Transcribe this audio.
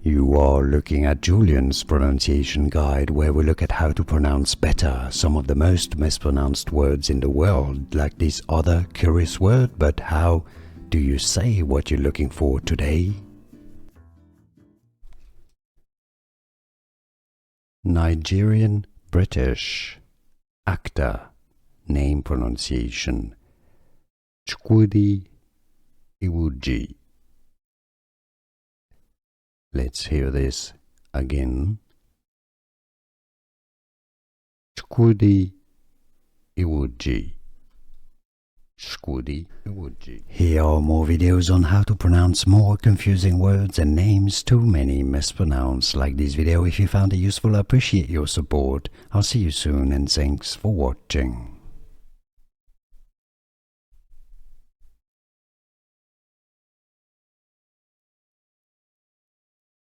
You are looking at Julian's pronunciation guide, where we look at how to pronounce better some of the most mispronounced words in the world, like this other curious word. But how do you say what you're looking for today? Nigerian British actor, name pronunciation Chukwudi Iwuji. Let's hear this again. Chukwudi Iwuji. Chukwudi Iwuji. Here are more videos on how to pronounce more confusing words and names too many mispronounced. Like this video if you found it useful. I appreciate your support. I'll see you soon and thanks for watching.